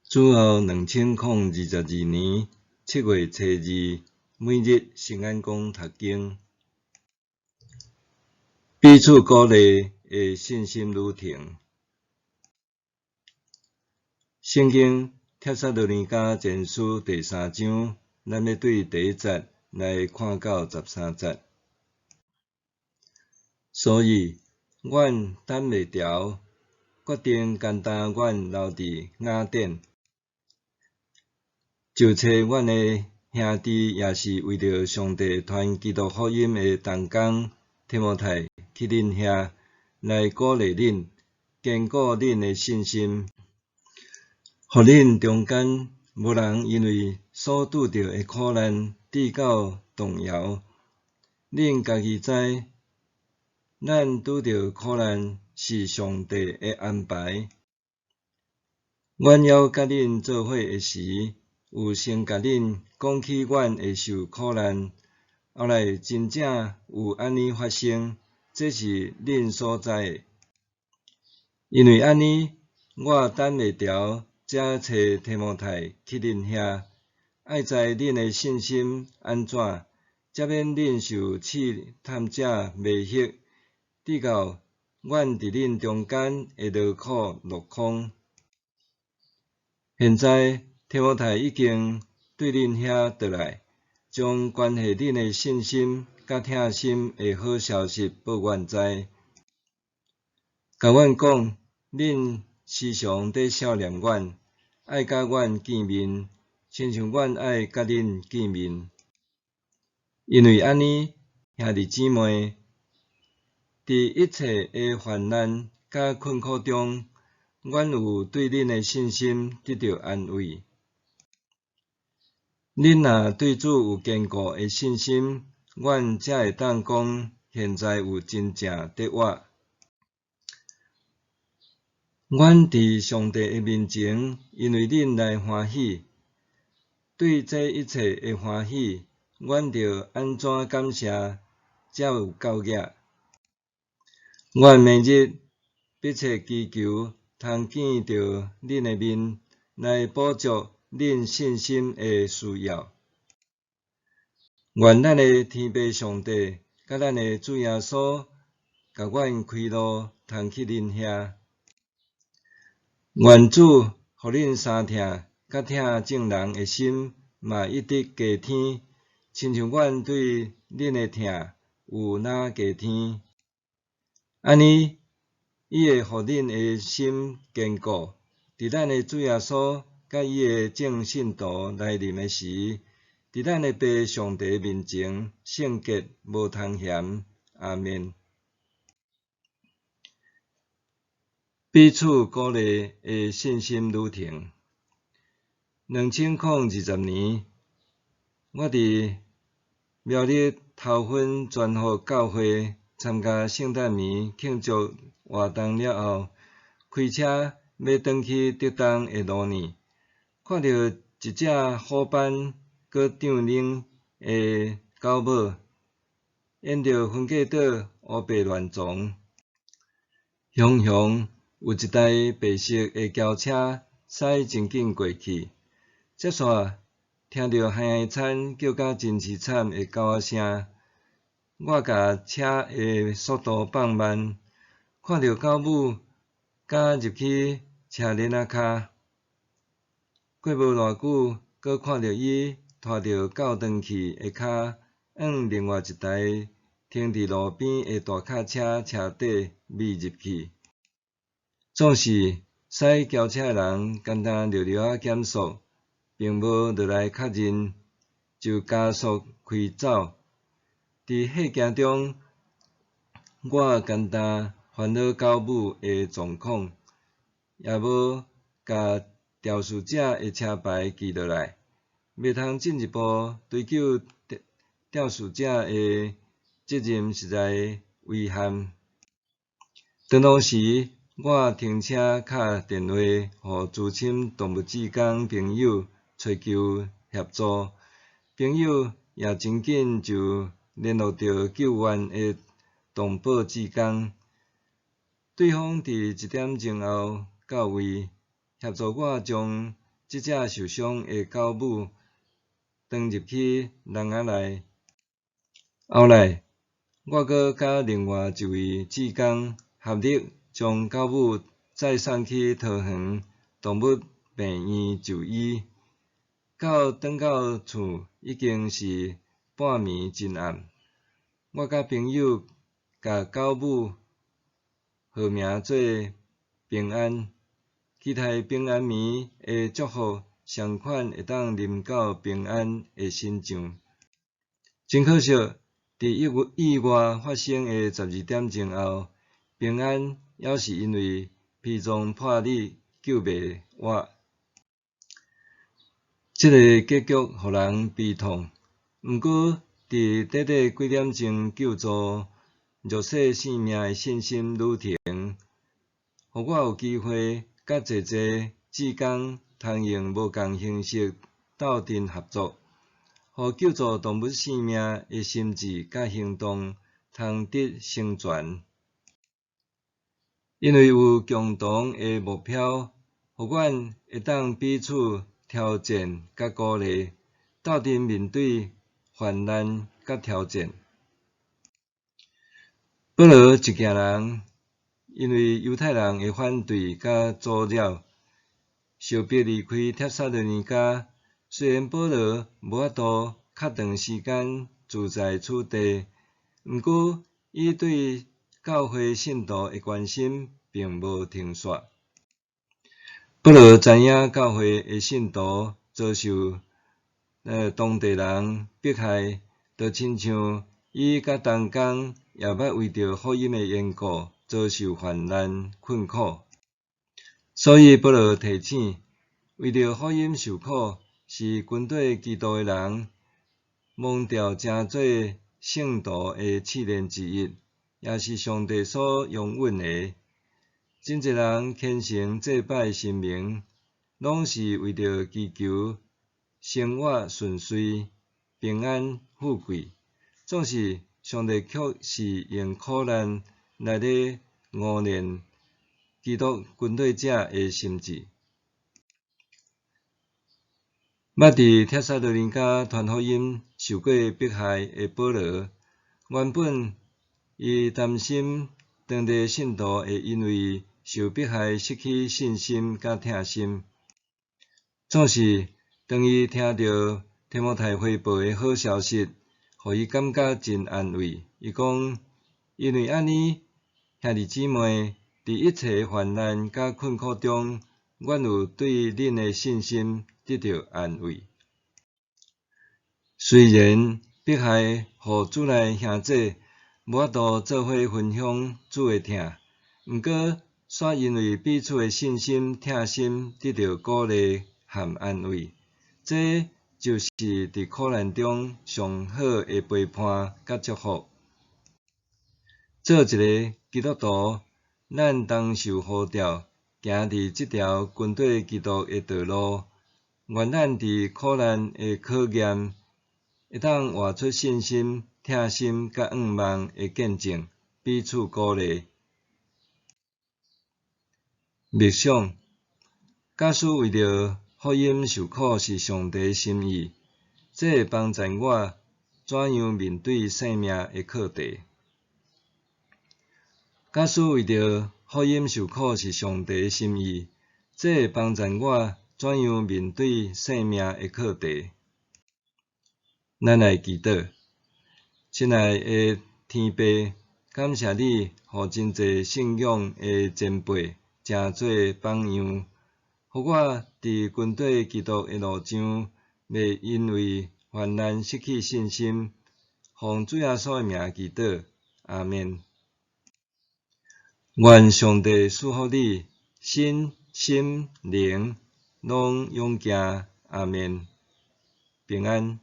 主后2022年7月初2，每日圣安宫读经，彼此鼓励的信心旅程。圣经帖撒罗尼迦前书第3章，咱要对第1节来看到13节。所以，阮等袂牢，决定简单阮留伫雅典，就找阮的兄弟，也是为着上帝传基督福音的同工提摩太去恁遐，来鼓励恁，坚固恁的信心，互恁中间无人因为所拄着的苦难跌到动摇。恁家己知，咱拄着苦难是上帝的安排。阮要甲恁做伙的时，有先甲恁讲起阮会受苦难，后来真正有安尼发生，这是恁所知的。因为安尼，我等袂牢，才找提摩太去恁遐，爱知恁的信心安怎，才免恁受试探者迷惑，直到阮伫恁中间会劳苦落空。现在提摩太已经对恁遐倒来，将关系恁的信心甲疼心的好消息报阮知，甲阮讲，恁时常伫少年阮，爱甲阮见面，亲像阮爱甲恁见面。因为安尼，兄弟姊妹，伫一切的患难甲困苦中，阮有对恁的信心得到安慰。恁若对主有坚固的信心，阮才会当讲，现在有真正得活。阮伫上帝的面前，因为恁来欢喜，对这一切的欢喜，阮着安怎感谢，才有够额。阮每日迫切祈求，通见着恁的面，来补足恁信心的需要。愿咱的天父上帝，甲咱的主耶稣，甲阮开路，通去恁遐。愿主互恁相疼，甲疼众人的心，嘛一直加添，亲像阮对恁的疼有哪加添。安尼，伊会互恁的心坚固，伫咱的主耶稣甲伊的众信徒来临的时，伫咱的父上帝面前圣洁无通嫌。阿们。彼此鼓励的信心旅程。2020年，我伫苗栗头份全福教会参加圣诞节庆祝活动了后，开车要转去竹东的路呢，看到一只虎斑搁长冷的狗母，沿着分界岛乌白乱撞，雄雄有一台白色的轿车驶真紧过去，接煞听到嗨嗨惨叫甲真凄惨的狗仔声，我甲车的速度放慢，看到狗母甲入去车链仔骹，过无偌久，搁看到伊拖着狗转去的骹，往另外一台停伫路边的大卡车车底密入去。总是驶轿车的人简单溜溜减速，并无落来确认，就加速开走。伫细行中，我简单烦恼狗母的状况，也无甲肇事者的车牌记落来，袂通进一步追究肇事者的责任，实在遗憾。长路时，我停车敲电话互资深动物志工朋友寻求协助，朋友也真紧就联络到救援的动保志工，对方伫1点钟后到位，协助我将即只受伤的狗母转入去笼仔内。后来，我阁甲另外一位志工合力，将狗母再送去桃园动物病院就医。到转到厝已经是半暝真暗。我甲朋友甲狗母号名做平安，期待平安暝的祝福，相款会当临到平安的身上。真可惜，伫意外发生的12点钟后，平安还是因为脾脏破裂救袂活。这个结局互人悲痛。毋过，伫短短几点钟救助弱势生命的信心旅程，互我有机会甲济志工通用无共形式斗阵合作，互救助动物生命的心志甲行动通得成全。因为有共同的目标，互阮会当彼此挑战甲鼓励，斗阵面对患难甲挑战。保罗一家人因为犹太人的反对甲阻扰，受逼离开帖撒罗尼迦。虽然保罗无法度较长时间住在此地，毋过伊对教会信徒的关心并无停煞。保罗知影教会的信徒遭受当地人迫害，就亲像伊甲同工也捌为着福音的缘故遭受患难困苦。所以保罗提醒，为着福音受苦，是军队基督的人忘掉真侪圣徒的试炼之一，也是上帝所容允的。真侪人虔诚祭拜神明，拢是为着祈求生活顺遂、平安富贵。总是上帝却是用苦难来咧磨练基督军队者的心志。捌伫帖撒罗尼迦传福音受过迫害的保罗，原本伊担心当地信徒会因为受迫害失去信心甲疼心。总是当伊听到提摩太回报的好消息，互伊感觉真安慰。伊讲，因为安尼，兄弟姊妹，伫一切患难甲困苦中，阮有对恁的信心得到安慰。虽然迫害互主内兄弟无法度做伙分享主的疼，毋过却因为彼此的信心疼心得到鼓励和安慰。这就是伫苦难中上好的陪伴甲祝福。做一个基督徒，咱当受呼召，行伫这条军队基督的道路。愿咱伫苦难的考验，会当活出信心、疼心甲仰望的见证，彼此鼓励。默想，假使为着福音受苦是上帝的心意，这会帮助我怎样面对生命的课题。假使为着福音受苦是上帝的心意，这会帮助我怎样面对生命的课题。咱来祈祷，亲爱的天父，感谢你，互真侪信仰的前辈诚做榜样，互我伫军队基督的路上，袂因为患难失去信心。奉主耶稣的名祈祷，阿们。愿上帝赐福你，身心灵拢勇健，阿们。平安。